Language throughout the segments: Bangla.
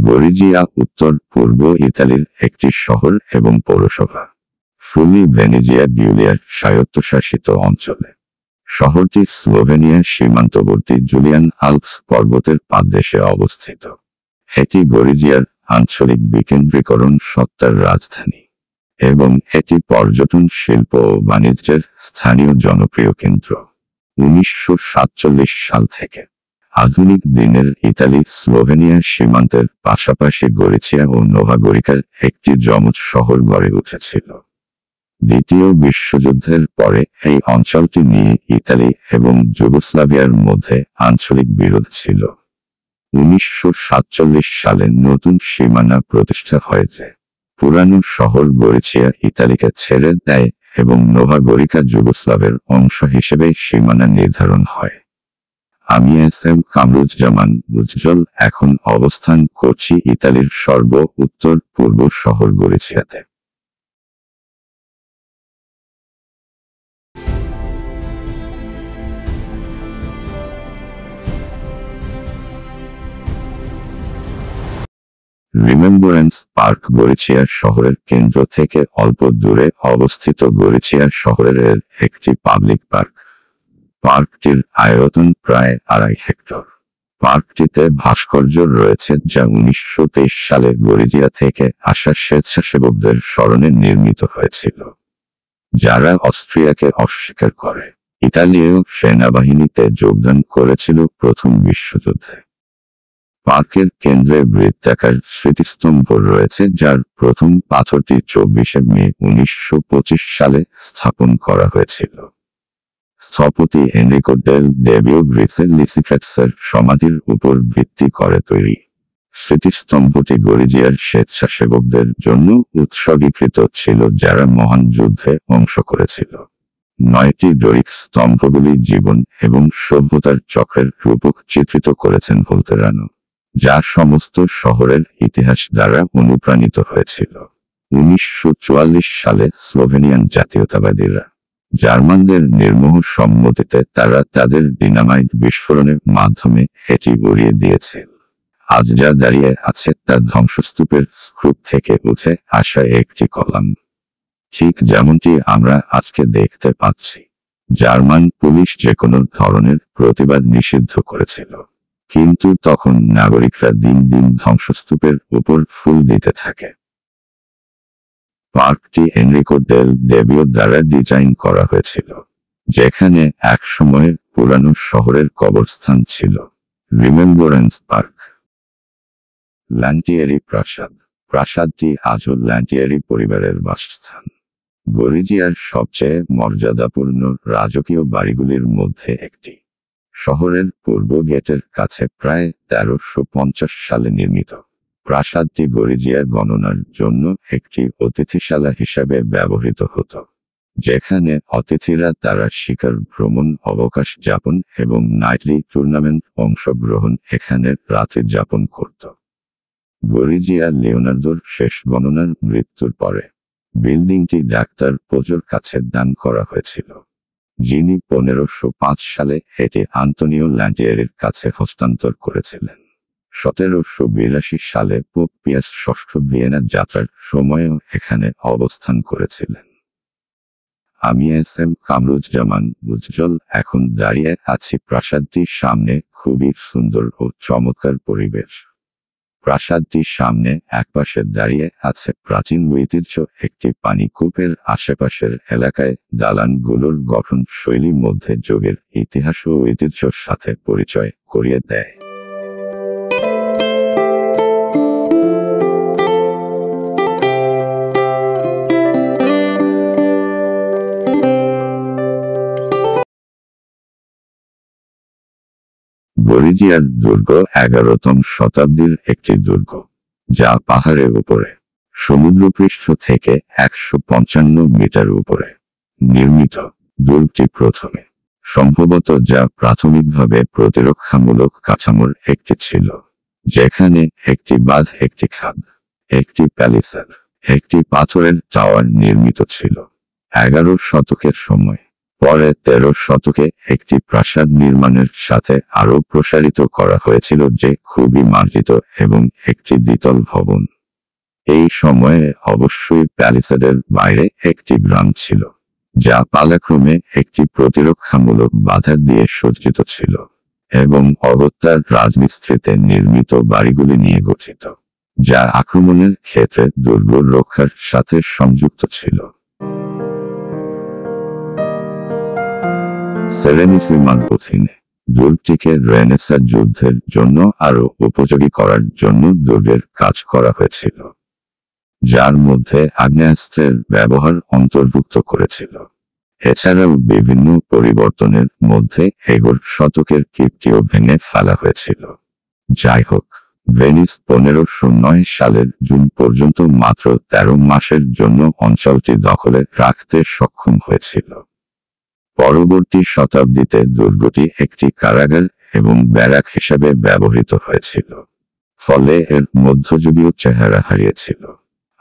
গরিজিয়া উত্তর পূর্ব ইতালির একটি শহর এবং পৌরসভা। ফুলি ভেনেজিয়া গিউলিয়ার স্বায়ত্তশাসিত অঞ্চলে। শহরটি স্লোভেনিয়ার সীমান্তবর্তী জুলিয়ান আল্পস পর্বতের পাদদেশে অবস্থিত। এটি গরিজিয়ার আঞ্চলিক বিকেন্দ্রীকরণ সত্তার রাজধানী এবং এটি পর্যটন, শিল্প ও বাণিজ্যের স্থানীয় জনপ্রিয় কেন্দ্র। 1947 সাল থেকে আধুনিক দিনের ইতালি স্লোভেনিয়ার সীমান্তের পাশাপাশি গরিচিয়া ও নোভা গরিকার একটি যমজ শহর গড়ে উঠেছিল। দ্বিতীয় বিশ্বযুদ্ধের পরে এই অঞ্চলটি নিয়ে ইতালি এবং যুগোস্লাভিয়ার মধ্যে আঞ্চলিক বিরোধ ছিল। 1947 সালে নতুন সীমানা প্রতিষ্ঠা হয়েছে। পুরানো শহর গরিচিয়া ইতালিকে ছেড়ে দেয় এবং নোভা গরিকা যুগোস্লাভের অংশ হিসেবে সীমানা নির্ধারণ হয়। আমি এস.এম. কামরুজ্জামান উজ্জ্বল এখন অবস্থান করছি ইতালির সর্ব উত্তর পূর্ব শহর গরিচিয়াতে। রিমেম্বরেন্স পার্ক গরিচিয়া শহরের কেন্দ্র থেকে অল্প দূরে অবস্থিত গরিচিয়া শহরের একটি পাবলিক পার্ক। পার্কটির আয়তন প্রায় 2.5 হেক্টর। পার্কটিতে ভাস্কর্য রয়েছে যা 1923 সালে গরিজিয়া থেকে আসা স্বেচ্ছাসেবকদের স্মরণে নির্মিত হয়েছিল, যারা অস্ট্রিয়াকে অস্বীকার করে ইতালীয় সেনাবাহিনীতে যোগদান করেছিল প্রথম বিশ্বযুদ্ধে। পার্কের কেন্দ্রে বৃত্তাকার স্মৃতিস্তম্ভ রয়েছে, যার প্রথম পাথরটি 24 মে 1925 সালে স্থাপন করা হয়েছিল। স্থপতি এনরিকো ডেল ডেবিও গ্রিসের লিসিক্রাটসের সমাধির উপর ভিত্তি করে তৈরি। স্মৃতিস্তম্ভটি গরিজিয়ার স্বেচ্ছাসেবকদের জন্য উৎসর্গীকৃত ছিল, যারা মহান যুদ্ধে অংশ করেছিল। 9টি ডোরিক স্তম্ভগুলি জীবন এবং সভ্যতার চক্রের রূপক চিত্রিত করেছেন ভোলতেরানো, যা সমস্ত শহরের ইতিহাস দ্বারা অনুপ্রাণিত হয়েছিল। 1944 সালে স্লোভেনিয়ান জাতীয়তাবাদীরা জার্মানদের নির্মোহ সম্মতিতে তারা তাদের ডিনামাইট বিস্ফোরণের মাধ্যমে এটি উড়িয়ে দিয়েছে। আজ যা দাঁড়িয়ে আছে তা ধ্বংসস্তূপের স্ক্রুপ থেকে উঠে আসা একটি কলাম। ঠিক যেমনটি আমরা আজকে দেখতে পাচ্ছি। জার্মান পুলিশ যে কোনো ধরনের প্রতিবাদ নিষিদ্ধ করেছিল, কিন্তু তখন নাগরিকরা দিন দিন ধ্বংসস্তূপের উপর ফুল দিতে থাকে। পার্কটি এনরিকো ডেল ডেবিও দ্বারা ডিজাইন করা হয়েছিল, যেখানে একসময় পুরানো শহরের কবরস্থান ছিল। Remembrance park. ল্যান্টিয়েরি প্রাসাদ। প্রাসাদটি আজও ল্যান্টিয়েরি পরিবারের বাসস্থান। গরিজিয়ার সবচেয়ে মর্যাদাপূর্ণ রাজকীয় বাড়িগুলির মধ্যে একটি। শহরের পূর্ব গেটের কাছে প্রায় 1350 সালে নির্মিত। প্রাসাদটি গরিজিয়া গণনার জন্য একটি অতিথিশালা হিসাবে ব্যবহৃত হতো, যেখানে অতিথিরা তারা শিকার, ভ্রমণ, অবকাশ যাপন এবং নাইটলি টুর্নামেন্ট অংশগ্রহণ এখানে রাত্রি যাপন করত। গরিজিয়া লিওনার্দোর শেষ গণনার মৃত্যুর পরে বিল্ডিংটি ডাক্তার পোজোর কাছে দান করা হয়েছিল, যিনি 1505 সালে এটি আন্তোনিও ল্যান্টিয়েরির কাছে হস্তান্তর করেছিলেন। 1782 সালে পোপ পিয়াস ষষ্ঠ ভিয়েনা যাত্রার সময়ও এখানে অবস্থান করেছিলেন। আমি এস.এম. কামরুজ্জামান উজ্জ্বল এখন দাঁড়িয়ে আছি প্রাসাদটির সামনে। খুবই সুন্দর ও চমৎকার পরিবেশ। প্রাসাদটির সামনে একপাশে দাঁড়িয়ে আছে প্রাচীন ঐতিহ্য একটি পানিকূপের আশেপাশের এলাকায় দালানগুলোর গঠন শৈলী মধ্যে যুগের ইতিহাস ও ঐতিহ্যের সাথে পরিচয় করিয়ে দেয়। গরিজিয়ার দুর্গ 11তম শতাব্দীর একটি দুর্গ, যা পাহাড়ের উপরে সমুদ্রপৃষ্ঠ থেকে 155 মিটার উপরে নির্মিত। দুর্গটি প্রথমে সম্ভবত যা প্রাথমিকভাবে প্রতিরক্ষামূলক কাঠামোর একটি ছিল, যেখানে একটি বাঁধ, একটি খাদ, একটি প্যালিসার, একটি পাথরের টাওয়ার নির্মিত ছিল। 11 শতকের সময় পরে 13 শতকে একটি প্রাসাদ নির্মাণের সাথে আরও প্রসারিত করা হয়েছিল, যে খুবই মার্জিত এবং একটি দ্বিতল ভবন। এই সময়ে অবশ্যই প্যালিসাডের বাইরে একটি গ্রাম ছিল, যা পালাক্রমে একটি প্রতিরক্ষামূলক বাধা দিয়ে সজ্জিত ছিল এবং অগত্যার রাজমিস্ত্রিতে নির্মিত বাড়িগুলি নিয়ে গঠিত, যা আক্রমণের ক্ষেত্রে দুর্গ রক্ষার সাথে সংযুক্ত ছিল। সেরেনিসিমার অধীনে দুর্গটিকে রেনেসাঁ যুদ্ধের জন্য আরও উপযোগী করার জন্য দুর্গের কাজ করা হয়েছিল, যার মধ্যে আগ্নেয়াস্ত্রের ব্যবহার অন্তর্ভুক্ত করেছিল। এছাড়াও বিভিন্ন পরিবর্তনের মধ্যে 11 শতকের কীর্তিও ভেঙে ফেলা হয়েছিল। যাই হোক, ভেনিস 1509 সালের জুন পর্যন্ত মাত্র 13 মাসের জন্য অঞ্চলটি দখলে রাখতে সক্ষম হয়েছিল। পরবর্তী শতাব্দীতে দুর্গটি একটি কারাগার এবং ব্যারাক হিসাবে ব্যবহৃত হয়েছিল, ফলে এর মধ্যযুগীয় চেহারা হারিয়েছিল।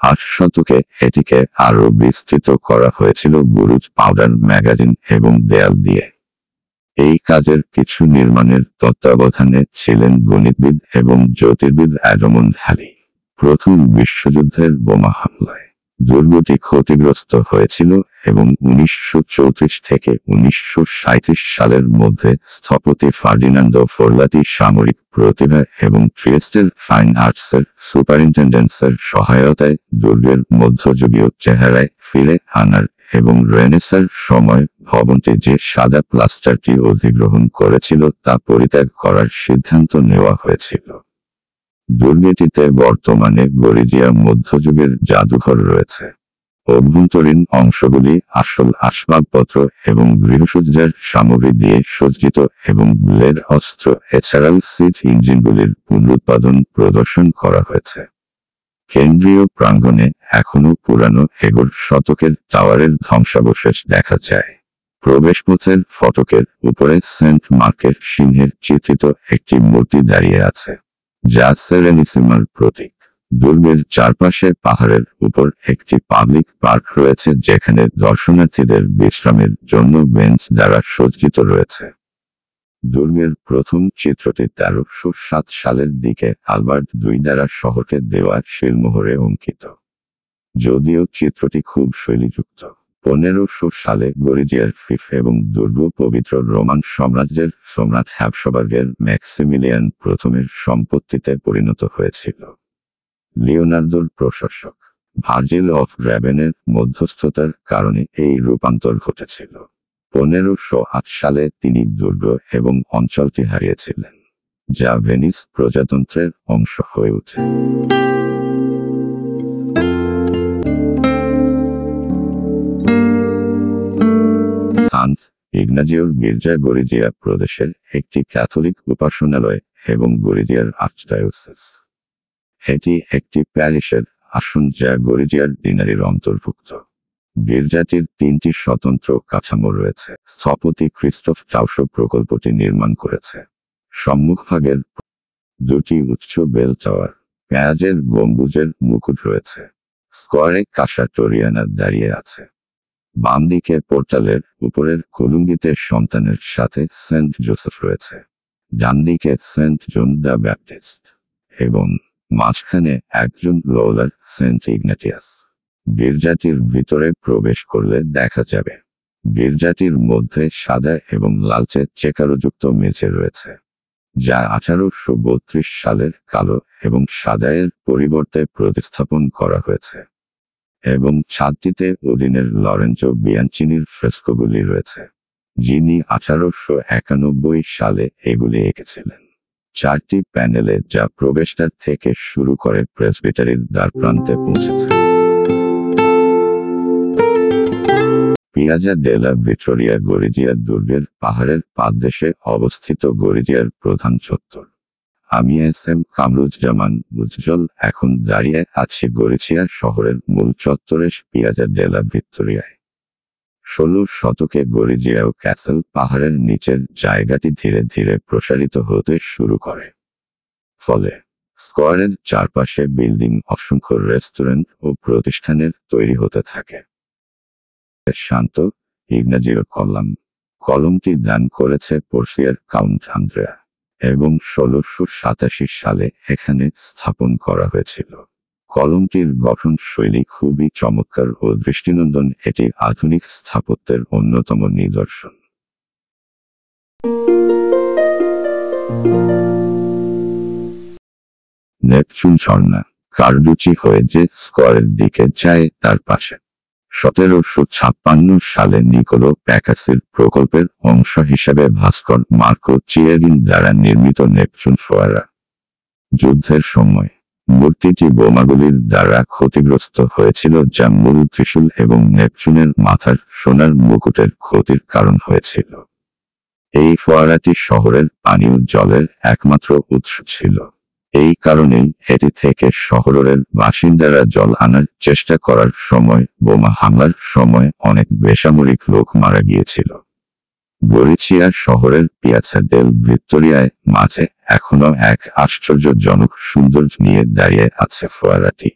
8 শতকে এটিকে আরও বিস্তৃত করা হয়েছিল বুরুজ, পাউডার, ম্যাগাজিন এবং দেয়াল দিয়ে। এই কাজের কিছু নির্মাণের তত্ত্বাবধানে ছিলেন গণিতবিদ এবং জ্যোতির্বিদ এডমন্ড হ্যালি। প্রথম বিশ্বযুদ্ধের বোমা হামলায় দুর্গটি ক্ষতিগ্রস্ত হয়েছিল এবং 1934 থেকে 1937 সালের মধ্যে স্থপতি ফার্ডিনান্দো ফোরলাতি সামরিক প্রতিভা এবং ট্রিয়েস্টের ফাইন আর্টসের সুপারিনটেন্ডেন্সের সহায়তায় দুর্গের মধ্যযুগীয় চেহারায় ফিরে আনার এবং রেনেসাঁর সময় ভবনটি যে সাদা প্লাস্টারটি অধিগ্রহণ করেছিল তা পরিত্যাগ করার সিদ্ধান্ত নেওয়া হয়েছিল। দুর্গটিতে বর্তমানে গরিজিয়া মধ্যযুগের জাদুঘর রয়েছে। অভ্যন্তরীণ অংশগুলি আসল আসবাবপত্র এবং গৃহসজ্জার সামগ্রী দিয়ে সজ্জিত এবং ব্লেড অস্ত্র এছাড়াও সিজ ইঞ্জিনগুলির পুনরুৎপাদন প্রদর্শন করা হয়েছে। কেন্দ্রীয় প্রাঙ্গণে এখনও পুরানো 11 শতকের টাওয়ারের ধ্বংসাবশেষ দেখা যায়। প্রবেশপথের ফটকের উপরে সেন্ট মার্কের সিংহের চিত্রিত একটি মূর্তি দাঁড়িয়ে আছে, যা সেরেনিসিমার প্রতীক। দুর্গের চারপাশে পাহাড়ের উপর একটি পাবলিক পার্ক রয়েছে, যেখানে দর্শনার্থীদের বিশ্রামের জন্য বেঞ্চ দ্বারা সজ্জিত রয়েছে। দুর্গের প্রথম চিত্রটি 1307 সালের দিকে আলবার্ট II দ্বারা শহরকে দেওয়া শিলমোহরে অঙ্কিত, যদিও চিত্রটি খুব শৈলীযুক্ত। 1500 সালে গরিজিয়ার ফিফ এবং দুর্গ পবিত্র রোমান সাম্রাজ্যের সম্রাট হ্যাবসবার্গের ম্যাক্সিমিলিয়ান প্রথমের সম্পত্তিতে পরিণত হয়েছিল। লিওনার্দোর প্রশাসক ভার্জিল অফ গ্র্যাবেনের মধ্যস্থতার কারণে এই রূপান্তর ঘটেছিল। 1508 সালে তিনি দুর্গ এবং অঞ্চলটি হারিয়েছিলেন, যা ভেনিস প্রজাতন্ত্রের অংশ হয়ে ওঠে। সান্ট ইগনাজিওর গির্জা গরিজিয়া প্রদেশের একটি ক্যাথলিক উপাসনালয় এবং গরিজিয়ার আর্চডায়োসিস। এটি একটি প্যারিশের আসন যা গরিজিয়ার ডিনারির অন্তর্ভুক্ত। গির্জাটির 3টি স্বতন্ত্র কাঠামো রয়েছে। স্থপতি ক্রিস্টোফ টাউসো প্রকল্পটি নির্মাণ করেছে। সম্মুখভাগের 2টি উচ্চ বেল টাওয়ার, পেঁয়াজের গম্বুজের মুকুট রয়েছে। স্কোয়ারে কাসা টোরিয়ানা দাঁড়িয়ে আছে। বাম দিকে পোর্টালের উপরের কলুঙ্গিতে সন্তানের সাথে সেন্ট জোসেফ রয়েছে। ডান দিকে সেন্ট জন দ্য ব্যাপটিস্ট এবং মাঝখানে একজন লোলার সেন্ট ইগনাটিয়াস। গির্জাটির ভিতরে প্রবেশ করলে দেখা যাবে গির্জাটির মধ্যে সাদা এবং লালচে চেকারোযুক্ত মেঝে রয়েছে, যা 1832 সালের কালো এবং সাদায়ের পরিবর্তে প্রতিস্থাপন করা হয়েছে, এবং ছাদটিতে ওদিনের লরেঞ্জো বিয়াঞ্চিনির ফ্রেস্কোগুলি রয়েছে, যিনি 1891 সালে এগুলি এঁকেছিলেন। 4টি প্যানেলে যা প্রবেশদ্বার থেকে শুরু করে প্রেসবিটারির দ্বারপ্রান্তে পৌঁছেছে। পিয়াজা ডেলা ভিক্টোরিয়া গরিজিয়া দুর্গের পাহাড়ের পাদদেশে অবস্থিত গরিজিয়ার প্রধান চত্বর। আমি এস.এম. কামরুজ্জামান উজ্জ্বল এখন দাঁড়িয়ে আছি গরিজিয়া শহরের মূল চত্বরে পিয়াজা ডেলা ভিক্টোরিয়ায়। 16 শতকে গরিজিয়াও ক্যাসেল পাহাড়ের নিচের জায়গাটি ধীরে ধীরে প্রসারিত হতে শুরু করে, ফলে স্কোয়ারের চারপাশে বিল্ডিং, অসংখ্য রেস্টুরেন্ট ও প্রতিষ্ঠানের তৈরি হতে থাকে। শান্ত ইগনাজিও কলাম। কলমটি দান করেছে পোর্সিয়ার কাউন্ট আন্দ্রেয়া এবং 1687 সালে এখানে স্থাপন করা হয়েছিল। কলমটির গঠন শৈলী খুবই চমৎকার ও দৃষ্টিনন্দন, এটি আধুনিক স্থাপত্যের অন্যতম নিদর্শন। নেপচুন ঝর্ণা কার্ডুচি হয়ে যে স্কোয়ারের দিকে যায় তার পাশে 1756 সালে নিকোলো প্যাকাসির প্রকল্পের অংশ হিসেবে ভাস্কর মার্কো চিয়েরিন দ্বারা নির্মিত নেপচুন ফোয়ারা। যুদ্ধের সময় মূর্তিটি বোমাগুলির দ্বারা ক্ষতিগ্রস্ত হয়েছিল, যা মূল ত্রিশূল এবং নেপচুনের মাথার সোনার মুকুটের ক্ষতির কারণ হয়েছিল। এই ফোয়ারাটি শহরের পানীয় জলের একমাত্র উৎস ছিল। এই কারণেই এটি থেকে শহরের বাসিন্দারা জল আনার চেষ্টা করার সময় বোমা হামলার সময় অনেক বেসামরিক লোক মারা গিয়েছিল। গরিচিয়া শহরের পিয়াজা ডেল ভিক্টোরিয়ায় মাঝে এখনো এক আশ্চর্যজনক সৌন্দর্য নিয়ে দাঁড়িয়ে আছে ফোয়ারাটি।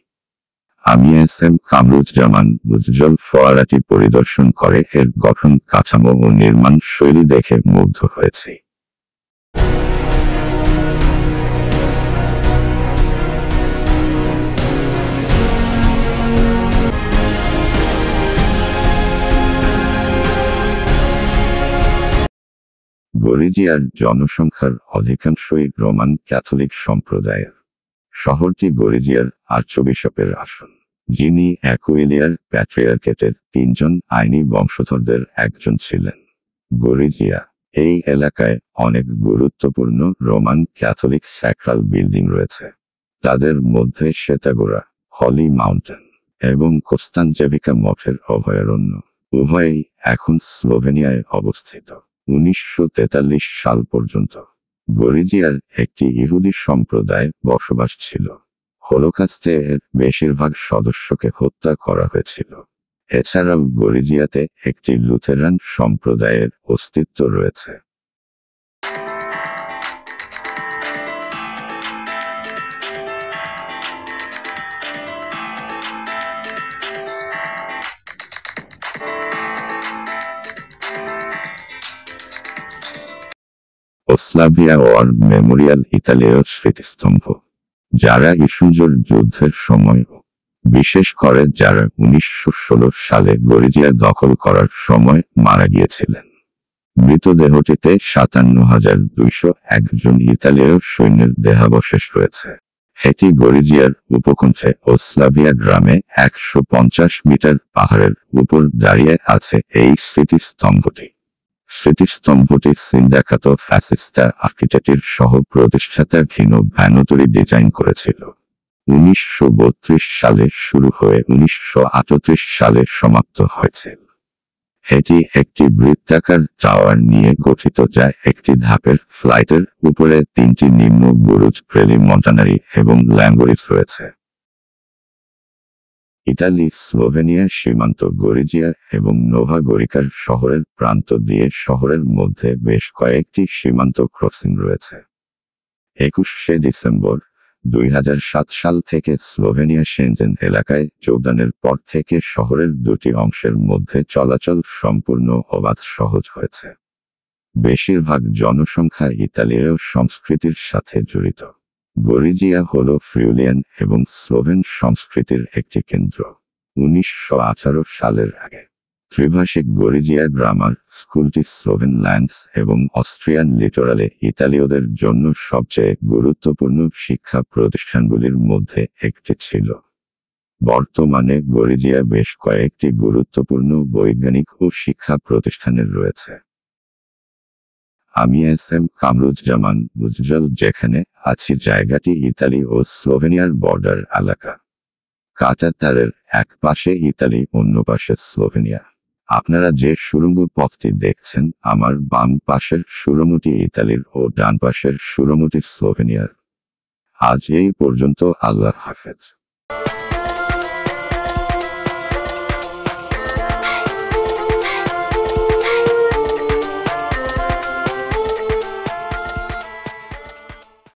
আমি এস.এম. কামরুজ্জামান উজ্জ্বল ফোয়ারাটি পরিদর্শন করে এর গঠন কাঠামো ও নির্মাণ শৈলী দেখে মুগ্ধ হয়েছি। গরিজিয়ার জনসংখ্যার অধিকাংশই রোমান ক্যাথলিক সম্প্রদায়ের। শহরটি গরিজিয়ার আর্চবিশপের আসন, যিনি অ্যাকুইলিয়ার প্যাট্রিয়ার্কেটের 3 জন আইনি বংশধরদের একজন ছিলেন। গরিজিয়া এই এলাকায় অনেক গুরুত্বপূর্ণ রোমান ক্যাথলিক স্যাক্রাল বিল্ডিং রয়েছে। তাদের মধ্যে শ্বেতাগোরা, হলি মাউন্টেন এবং কোস্তানজেভিকা মঠের অভয়ারণ্য উভয়ই এখন স্লোভেনিয়ায় অবস্থিত। 1943 সাল পর্যন্ত গরিজিয়ার একটি ইহুদি সম্প্রদায় বসবাস ছিল। হলোকাস্টে এর বেশিরভাগ সদস্যকে হত্যা করা হয়েছিল। এছাড়াও গরিজিয়াতে একটি লুথেরান সম্প্রদায়ের অস্তিত্ব রয়েছে। ওসলাভিয়া ওয়ার মেমোরিয়াল ইতালীয় স্মৃতিস্তম্ভ, যারা ইসুজোর যুদ্ধের সময় বিশেষ করে যারা 1916 সালে গরিজিয়া দখল করার সময় মারা গিয়েছিলেন। মৃতদেহটিতে 57,201 জন ইতালীয় সৈন্যের দেহাবশেষ রয়েছে। এটি গরিজিয়ার উপকণ্ঠে ওসলাভিয়া গ্রামে 150 মিটার পাহাড়ের উপর দাঁড়িয়ে আছে এই স্মৃতিস্তম্ভটি। স্মৃতিস্তম্ভটি সিন্দাকাতো ফ্যাসিস্টা আর্কিটেক্টের সহ প্রতিষ্ঠাতা ঘিনো ভ্যানোতরি ডিজাইন করেছিল। 1932 সালে শুরু হয়ে 1938 সালে সমাপ্ত হয়েছিল। এটি একটি বৃত্তাকার টাওয়ার নিয়ে গঠিত, যা একটি ধাপের ফ্লাইটের উপরে 3টি নিম্ন বুরুজ প্রেলিমন্টানারি এবং ল্যাঙ্গোরিস রয়েছে। ইতালি স্লোভেনিয়া সীমান্ত গরিজিয়া এবং নোভা গরিকার শহরের প্রান্ত দিয়ে শহরের মধ্যে বেশ কয়েকটি সীমান্ত ক্রসিং রয়েছে। 21শে ডিসেম্বর 2007 সাল থেকে স্লোভেনিয়া সেনজেন এলাকায় যোগদানের পর থেকে শহরের দুটি অংশের মধ্যে চলাচল সম্পূর্ণ অবাধ সহজ হয়েছে। বেশিরভাগ জনসংখ্যা ইতালীয় সংস্কৃতির সাথে জড়িত। গরিজিয়া হল ফ্রিউলিয়ান এবং স্লোভেন সংস্কৃতির একটি কেন্দ্র। 1918 সালের আগে ত্রিভাষিক গরিজিয়া গ্রামার স্কুলটি স্লোভেন ল্যান্ডস এবং অস্ট্রিয়ান লিটোরালে ইতালীয়দের জন্য সবচেয়ে গুরুত্বপূর্ণ শিক্ষা প্রতিষ্ঠানগুলির মধ্যে একটি ছিল। বর্তমানে গরিজিয়া বেশ কয়েকটি গুরুত্বপূর্ণ বৈজ্ঞানিক ও শিক্ষা প্রতিষ্ঠানের রয়েছে। আমি এস.এম. কামরুজ্জামান উজ্জ্বল, যেখানে আছি জায়গাটি ইতালি ও স্লোভেনিয়ার বর্ডার এলাকা। কাটাতারের এক পাশে ইতালি, অন্য পাশে স্লোভেনিয়া। আপনারা যে সুড়ঙ্গ পথটি দেখছেন, আমার বাম পাশের সুড়ঙ্গটি ইতালির ও ডান পাশের সুড়ঙ্গটি স্লোভেনিয়ার। আজ এই পর্যন্ত, আল্লাহ হাফেজ।